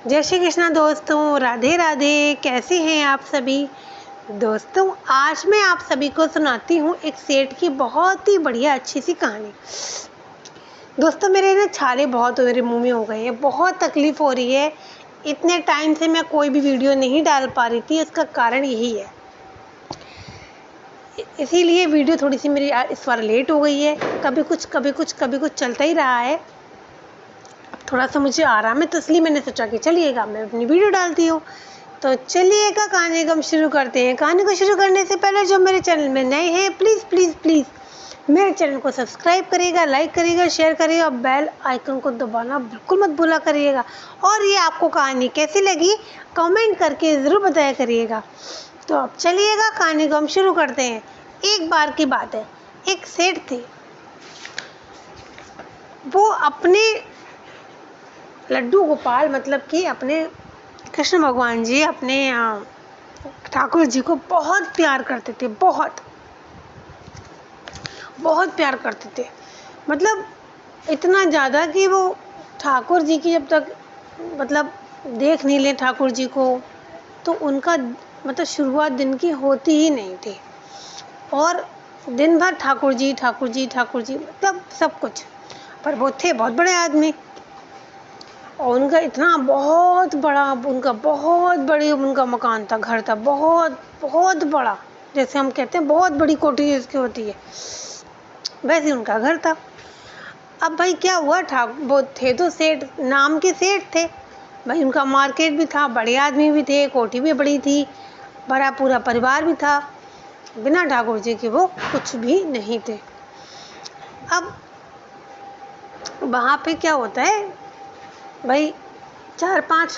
जय श्री कृष्णा दोस्तों, राधे राधे। कैसे हैं आप सभी दोस्तों? आज मैं आप सभी को सुनाती हूँ एक सेठ की बहुत ही बढ़िया अच्छी सी कहानी। दोस्तों, मेरे ना छाले बहुत मेरे मुंह में हो गए हैं, बहुत तकलीफ हो रही है। इतने टाइम से मैं कोई भी वीडियो नहीं डाल पा रही थी, इसका कारण यही है। इसीलिए वीडियो थोड़ी सी मेरी इस बार लेट हो गई है। कभी कुछ चलता ही रहा है। थोड़ा सा मुझे आराम है, तो इसलिए मैंने सोचा कि चलिएगा मैं अपनी वीडियो डालती हूँ। तो चलिएगा कहानी को हम शुरू करते हैं। कहानी को शुरू करने से पहले जो मेरे चैनल में नए हैं, प्लीज़ मेरे चैनल को सब्सक्राइब करिएगा, लाइक करिएगा, शेयर करिएगा और बेल आइकन को दबाना बिल्कुल मत भूला करिएगा। और ये आपको कहानी कैसी लगी कमेंट करके ज़रूर बताया करिएगा। तो अब चलिएगा कहानी को हम शुरू करते हैं। एक बार की बात है, एक सेठ थे। वो अपने लड्डू गोपाल मतलब कि अपने कृष्ण भगवान जी, अपने ठाकुर जी को बहुत प्यार करते थे। बहुत प्यार करते थे, मतलब इतना ज़्यादा कि वो ठाकुर जी की जब तक मतलब देख नहीं ले ठाकुर जी को, तो उनका मतलब शुरुआत दिन की होती ही नहीं थी। और दिन भर ठाकुर जी मतलब सब कुछ। पर वो थे बहुत बड़े आदमी, और उनका इतना बहुत बड़ी उनका मकान था, घर था, बहुत बड़ा। जैसे हम कहते हैं बहुत बड़ी कोठी जिसकी होती है, वैसे उनका घर था। अब भाई क्या हुआ, वो थे तो सेठ, नाम के सेठ थे भाई। उनका मार्केट भी था, बड़े आदमी भी थे, कोठी भी बड़ी थी, बड़ा पूरा परिवार भी था। बिना ठाकुर जी के वो कुछ भी नहीं थे। अब वहाँ पे क्या होता है भाई, 4-5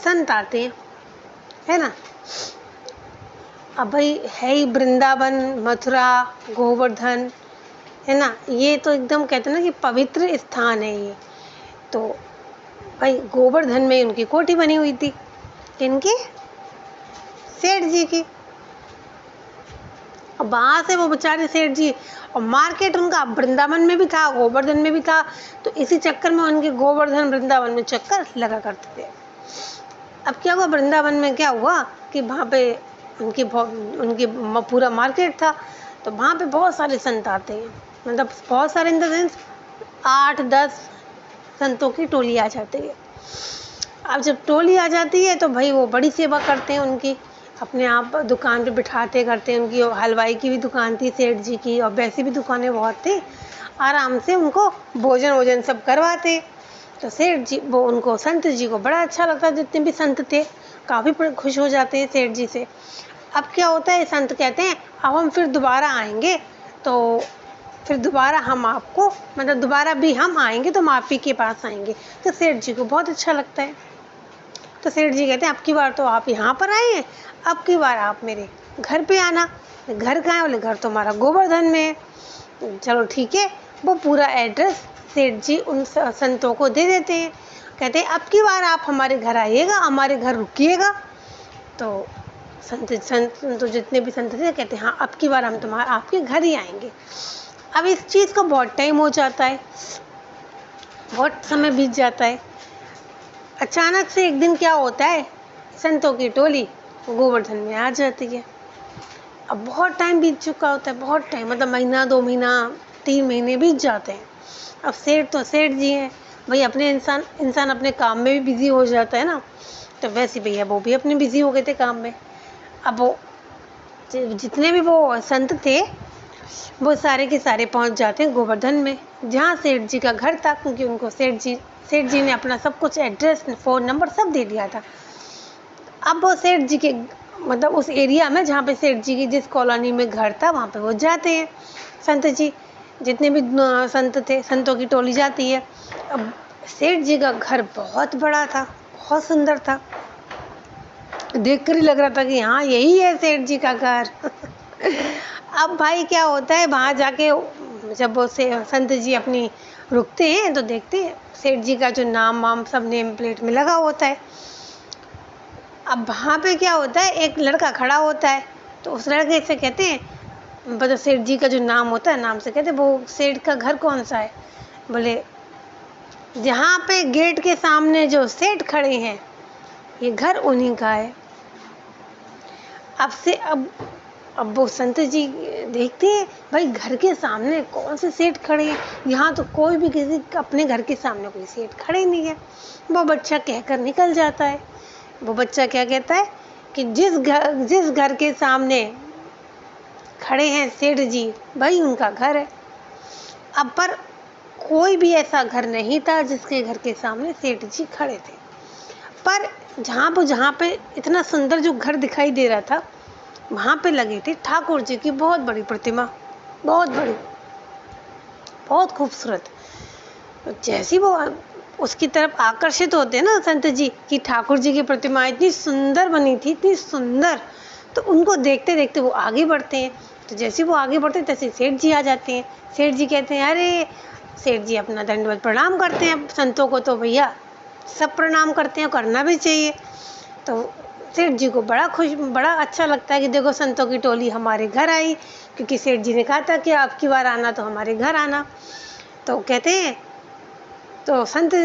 संत आते हैं, है ना। अब भाई है ही वृंदावन, मथुरा, गोवर्धन, है ना। ये तो एकदम कहते हैं ना कि पवित्र स्थान है ये। तो भाई गोवर्धन में उनकी कोठी बनी हुई थी, किनकी? सेठ जी की। अब वहाँ से वो बेचारे सेठ जी, और मार्केट उनका वृंदावन में भी था, गोवर्धन में भी था। तो इसी चक्कर में उनके गोवर्धन वृंदावन में चक्कर लगा करते थे। अब क्या हुआ, वृंदावन में क्या हुआ कि वहाँ पे उनकी पूरा मार्केट था। तो वहाँ पे बहुत सारे संत आते हैं, मतलब बहुत सारे इन द सेंस 8-10 संतों की टोली आ जाती है। अब जब टोली आ जाती है तो भाई वो बड़ी सेवा करते हैं उनकी, अपने आप दुकान पे बिठाते करते हैं। उनकी हलवाई की भी दुकान थी सेठ जी की, और वैसी भी दुकानें बहुत थी। आराम से उनको भोजन सब करवाते। तो सेठ जी वो उनको संत जी को बड़ा अच्छा लगता, जितने भी संत थे काफ़ी खुश हो जाते हैं सेठ जी से। अब क्या होता है, संत कहते हैं अब हम फिर दोबारा आएंगे, तो फिर दोबारा हम आपको मतलब दोबारा भी हम आएंगे तो हम आप ही के पास आएंगे। तो सेठ जी को बहुत अच्छा लगता है। तो सेठ जी कहते हैं अब की बार तो आप यहाँ पर आए हैं, अब की बार आप मेरे घर पे आना। घर कहाँ है? बोले घर तो हमारा गोवर्धन में है। चलो ठीक है, वो पूरा एड्रेस सेठ जी उन संतों को दे देते हैं। कहते हैं अब की बार आप हमारे घर आइएगा, हमारे घर रुकिएगा। तो संत तो जितने भी संत थे कहते हैं हाँ अब की बार हम आपके घर ही आएंगे। अब इस चीज़ को बहुत टाइम हो जाता है, बहुत समय बीत जाता है। अचानक से एक दिन क्या होता है, संतों की टोली गोवर्धन में आ जाती है। अब बहुत टाइम बीत चुका होता है, बहुत टाइम, मतलब महीना, 2 महीना, 3 महीने बीत जाते हैं। अब सेठ जी हैं भाई, अपने इंसान अपने काम में भी बिजी हो जाता है ना। तो वैसे भैया वो भी अपने बिजी हो गए थे काम में। अब वो जितने भी वो संत थे वो सारे के सारे पहुंच जाते हैं गोवर्धन में, जहाँ सेठ जी का घर था, क्योंकि उनको सेठ जी ने अपना सब कुछ एड्रेस, फ़ोन नंबर सब दे दिया था। अब वो सेठ जी के मतलब उस एरिया में जहाँ पे सेठ जी की जिस कॉलोनी में घर था वहाँ पे वो जाते हैं संत जी, जितने भी संत थे, संतों की टोली जाती है। अब सेठ जी का घर बहुत बड़ा था, बहुत सुंदर था, देख कर ही लग रहा था कि हाँ यही है सेठ जी का घर। अब भाई क्या होता है, वहाँ जाके जब वो संत जी अपनी रुकते हैं तो देखते हैं सेठ जी का जो नाम वाम सब नेम प्लेट में लगा होता है। अब वहाँ पे क्या होता है, एक लड़का खड़ा होता है। तो उस लड़के से कहते हैं, मतलब सेठ जी का जो नाम होता है नाम से कहते हैं वो सेठ का घर कौन सा है? बोले जहाँ पे गेट के सामने जो सेठ खड़े हैं ये घर उन्हीं का है। अब वो संत जी देखते हैं भाई घर के सामने कौन से सेठ खड़े हैं, यहाँ तो कोई भी किसी अपने घर के सामने कोई सेठ खड़े नहीं है। वो बच्चा कहकर निकल जाता है। वो बच्चा क्या कहता है कि जिस घर के सामने खड़े हैं सेठ जी, भाई उनका घर है। अब पर कोई भी ऐसा घर नहीं था जिसके घर के सामने सेठ जी खड़े थे। पर जहाँ पे इतना सुंदर जो घर दिखाई दे रहा था, वहाँ पे लगी थी ठाकुर जी की बहुत बड़ी प्रतिमा, बहुत बड़ी, बहुत खूबसूरत। जैसी वो उसकी तरफ आकर्षित होते हैं ना संत जी कि ठाकुर जी की प्रतिमा इतनी सुंदर बनी थी, इतनी सुंदर, तो उनको देखते देखते वो आगे बढ़ते हैं। तो जैसे वो आगे बढ़ते हैं तैसे सेठ जी आ जाते हैं। सेठ जी कहते हैं, अरे सेठ जी अपना दंडवत प्रणाम करते हैं। संतों को तो भैया सब प्रणाम करते हैं, करना भी चाहिए। तो सेठ जी को बड़ा अच्छा लगता है कि देखो संतों की टोली हमारे घर आई, क्योंकि सेठ जी ने कहा था कि आपकी बार आना तो हमारे घर आना। तो कहते हैं, तो संत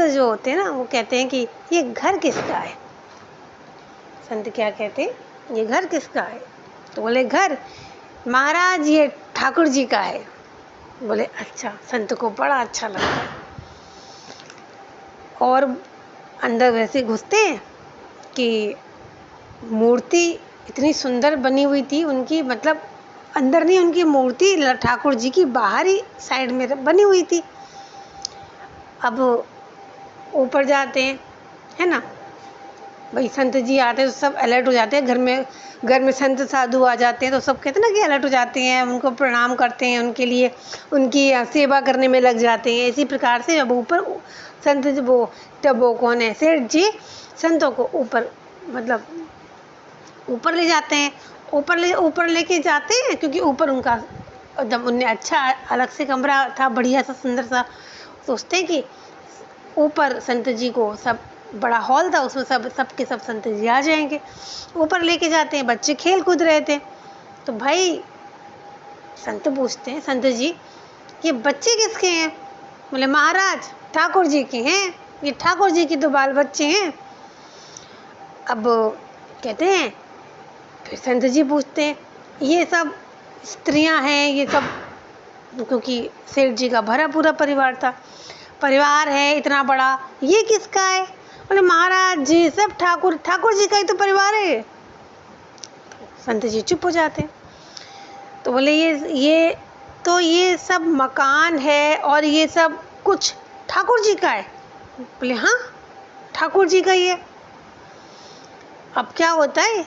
जो होते हैं ना, वो कहते हैं कि ये घर किसका है। संत क्या कहते हैं, ये घर किसका है। तो बोले घर महाराज ये ठाकुर जी का है। बोले अच्छा। संत को बड़ा अच्छा लगता है और अंदर वैसे घुसते हैं कि मूर्ति इतनी सुंदर बनी हुई थी उनकी, मतलब अंदर नहीं, उनकी मूर्ति ठाकुर जी की बाहरी साइड में बनी हुई थी। अब ऊपर जाते हैं, है ना, भाई संत जी आते हैं तो सब अलर्ट हो जाते हैं। घर में संत साधु आ जाते हैं तो सब कहते हैं ना कि अलर्ट हो जाते हैं, उनको प्रणाम करते हैं, उनके लिए उनकी सेवा करने में लग जाते हैं। इसी प्रकार से अब ऊपर संत वो कौन है, सेठ जी संतों को ऊपर, मतलब ऊपर ले जाते हैं। ऊपर लेके जाते हैं क्योंकि ऊपर उनका एकदम उन्हें अच्छा अलग से कमरा था, बढ़िया सा सुंदर सा। सोचते हैं कि ऊपर संत जी को, सब बड़ा हॉल था उसमें सबके सब संत जी आ जाएंगे। ऊपर लेके जाते हैं, बच्चे खेल कूद रहे थे। तो भाई संत पूछते हैं, संत जी ये बच्चे किसके हैं। बोले महाराज ठाकुर जी के हैं, ये ठाकुर जी के 2 बाल बच्चे हैं। अब कहते हैं, फिर संत जी पूछते हैं ये सब स्त्रियां हैं, ये सब, क्योंकि सेठ जी का भरा पूरा परिवार है इतना बड़ा, ये किसका है। बोले महाराज जी सब ठाकुर जी का ही तो परिवार है। संत जी चुप हो जाते हैं। तो बोले ये सब मकान है और ये सब कुछ ठाकुर जी का है। बोले हाँ ठाकुर जी का ही है। अब क्या होता है,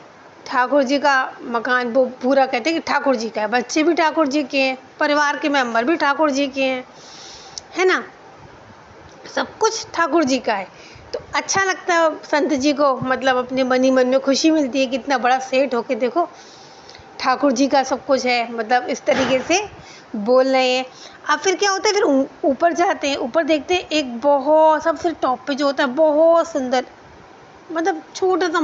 ठाकुर जी का मकान वो पूरा कहते हैं कि ठाकुर जी का है, बच्चे भी ठाकुर जी के हैं, परिवार के मेंबर भी ठाकुर जी के हैं, है ना, सब कुछ ठाकुर जी का है। तो अच्छा लगता है संत जी को, मतलब अपने मन में खुशी मिलती है कि इतना बड़ा सेठ होके देखो ठाकुर जी का सब कुछ है, मतलब इस तरीके से बोल रहे हैं। अब फिर क्या होता है, फिर ऊपर जाते हैं, ऊपर देखते हैं एक बहुत सबसे टॉप पे जो होता है बहुत सुंदर, मतलब छोटा सा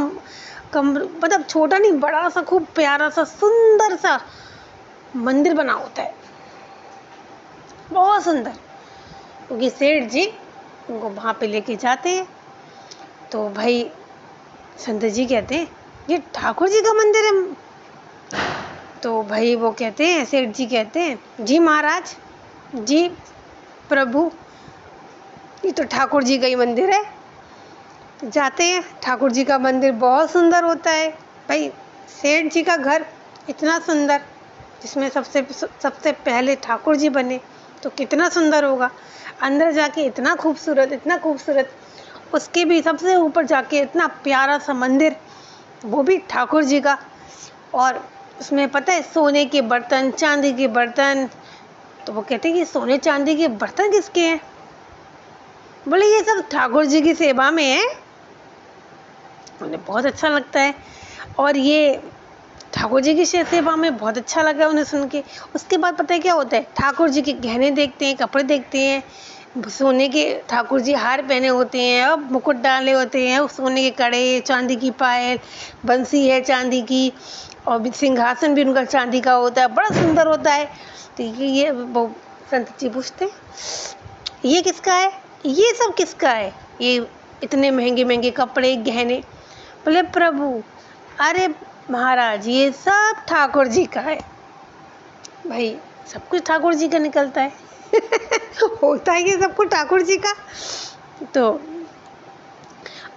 कमरा, मतलब छोटा नहीं बड़ा सा, खूब प्यारा सा सुंदर सा मंदिर बना होता है, बहुत सुंदर। क्योंकि सेठ जी उनको वहाँ पे लेके जाते हैं। तो भाई संत जी कहते हैं ये ठाकुर जी का मंदिर है। तो भाई वो कहते हैं, सेठ जी कहते हैं जी महाराज जी प्रभु, ये तो ठाकुर जी का ही मंदिर है। तो जाते हैं, ठाकुर जी का मंदिर बहुत सुंदर होता है। भाई सेठ जी का घर इतना सुंदर, जिसमें सबसे पहले ठाकुर जी बने, तो कितना सुंदर होगा। अंदर जाके इतना खूबसूरत, उसके भी सबसे ऊपर जाके इतना प्यारा सा मंदिर, वो भी ठाकुर जी का। और उसमें पता है सोने के बर्तन, चांदी के बर्तन। तो वो कहते हैं कि सोने चांदी के बर्तन किसके हैं। बोले ये सब ठाकुर जी की सेवा में है। उन्हें बहुत अच्छा लगता है और ये ठाकुर जी की सेवा में बहुत अच्छा लगा उन्हें सुन के। उसके बाद पता है क्या होता है, ठाकुर जी के गहने देखते हैं, कपड़े देखते हैं, सोने के ठाकुर जी हार पहने होते हैं और मुकुट डाले होते हैं, सोने के कड़े, चांदी की पायल, बंसी है चांदी की, और सिंहासन भी उनका चांदी का होता है, बड़ा सुंदर होता है। तो ये वो संत जी पूछते हैं ये किसका है, ये सब किसका है। ये इतने महंगे महंगे कपड़े गहने। बोले प्रभु, अरे महाराज ये सब ठाकुर जी का है। भाई सब कुछ ठाकुर जी का निकलता है होता है ये सब कुछ ठाकुर जी का। तो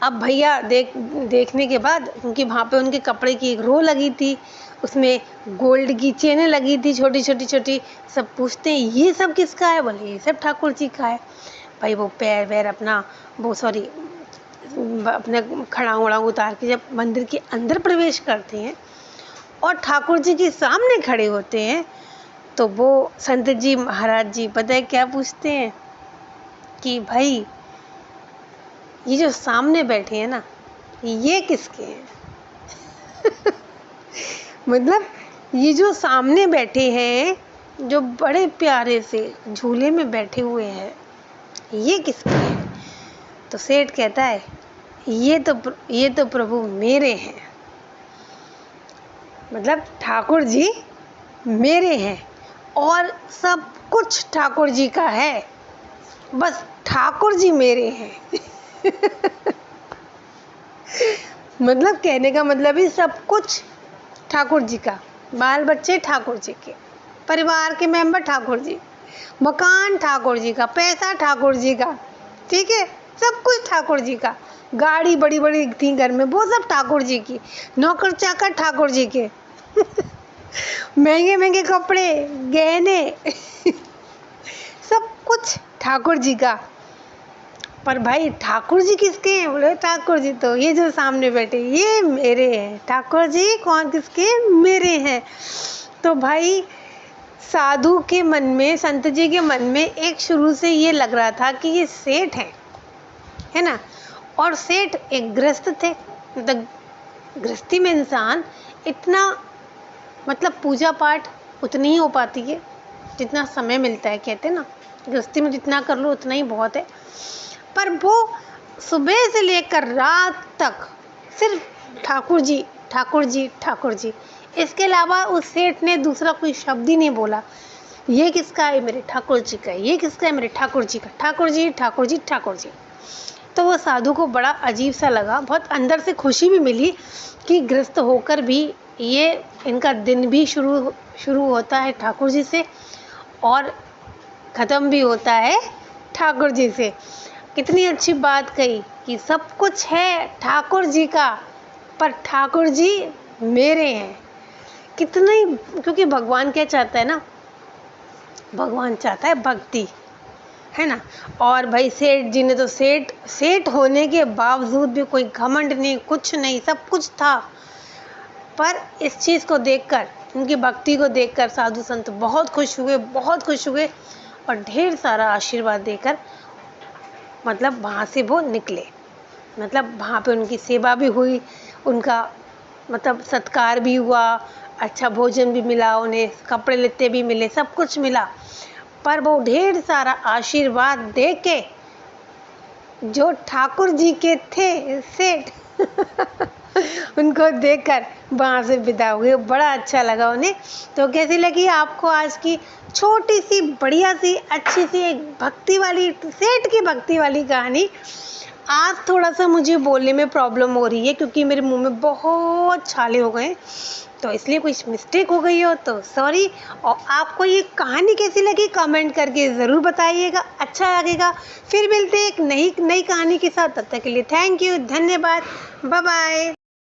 अब भैया देखने के बाद, क्योंकि वहाँ पे उनके कपड़े की एक रो लगी थी, उसमें गोल्ड की चेनें लगी थी छोटी छोटी छोटी। सब पूछते हैं ये सब किसका है? बोले ये सब ठाकुर जी का है। भाई वो पैर वैर अपना अपने खड़ाऊँ वड़ाऊँ उतार के जब मंदिर के अंदर प्रवेश करते हैं और ठाकुर जी के सामने खड़े होते हैं, तो वो संत जी महाराज जी पता है क्या पूछते हैं कि भाई ये जो सामने बैठे हैं ना, ये किसके हैं? मतलब ये जो सामने बैठे हैं, जो बड़े प्यारे से झूले में बैठे हुए हैं, ये किसके हैं? तो सेठ कहता है ये तो प्रभु मेरे हैं। मतलब ठाकुर जी मेरे हैं और सब कुछ ठाकुर जी का है, बस ठाकुर जी मेरे हैं मतलब कहने का मतलब ही सब कुछ ठाकुर जी का, बाल बच्चे ठाकुर जी के, परिवार के मेंबर ठाकुर जी, मकान ठाकुर जी का, पैसा ठाकुर जी का, ठीक है, सब कुछ ठाकुर जी का। गाड़ी बड़ी बड़ी थी घर में, वो सब ठाकुर जी की। नौकर चाकर ठाकुर जी के महंगे महंगे कपड़े गहने सब कुछ ठाकुर जी का। पर भाई ठाकुर जी किसके हैं? बोले ठाकुर जी तो ये जो सामने बैठे ये मेरे हैं। ठाकुर जी कौन किसके? मेरे हैं। तो भाई साधु के मन में, संत जी के मन में एक शुरू से ये लग रहा था कि ये सेठ है ना। और सेठ एक गृहस्थ थे। मतलब गृहस्थी में इंसान इतना, मतलब पूजा पाठ उतनी ही हो पाती है जितना समय मिलता है। कहते हैं ना, गृहस्थी में जितना कर लो उतना ही बहुत है। पर वो सुबह से लेकर रात तक सिर्फ ठाकुर जी ठाकुर जी ठाकुर जी, इसके अलावा उस सेठ ने दूसरा कोई शब्द ही नहीं बोला। ये किसका है? मेरे ठाकुर जी का। ये किसका है? मेरे ठाकुर जी का। ठाकुर जी ठाकुर जी ठाकुर जी। तो वो साधु को बड़ा अजीब सा लगा, बहुत अंदर से खुशी भी मिली कि गृहस्थ होकर भी ये इनका दिन भी शुरू होता है ठाकुर जी से और ख़त्म भी होता है ठाकुर जी से। कितनी अच्छी बात कही कि सब कुछ है ठाकुर जी का, पर ठाकुर जी मेरे हैं। कितना ही, क्योंकि भगवान क्या चाहता है ना, भगवान चाहता है भक्ति, है ना। और भाई सेठ जी ने तो सेठ होने के बावजूद भी कोई घमंड नहीं, कुछ नहीं, सब कुछ था। पर इस चीज़ को देखकर, उनकी भक्ति को देखकर साधु संत बहुत खुश हुए और ढेर सारा आशीर्वाद देकर मतलब वहाँ से वो निकले। मतलब वहाँ पे उनकी सेवा भी हुई, उनका मतलब सत्कार भी हुआ, अच्छा भोजन भी मिला, उन्हें कपड़े लत्ते भी मिले, सब कुछ मिला। पर वो ढेर सारा आशीर्वाद दे के जो ठाकुर जी के थे सेठ उनको देखकर वहाँ से विदा हुए। बड़ा अच्छा लगा उन्हें। तो कैसी लगी आपको आज की छोटी सी बढ़िया सी अच्छी सी एक भक्ति वाली, सेठ की भक्ति वाली कहानी। आज थोड़ा सा मुझे बोलने में प्रॉब्लम हो रही है क्योंकि मेरे मुंह में बहुत छाले हो गए, तो इसलिए कुछ मिस्टेक हो गई हो तो सॉरी। और आपको ये कहानी कैसी लगी कमेंट करके ज़रूर बताइएगा, अच्छा लगेगा। फिर मिलते हैं एक नई कहानी के साथ, तब तक के लिए थैंक यू, धन्यवाद, बाय बाय।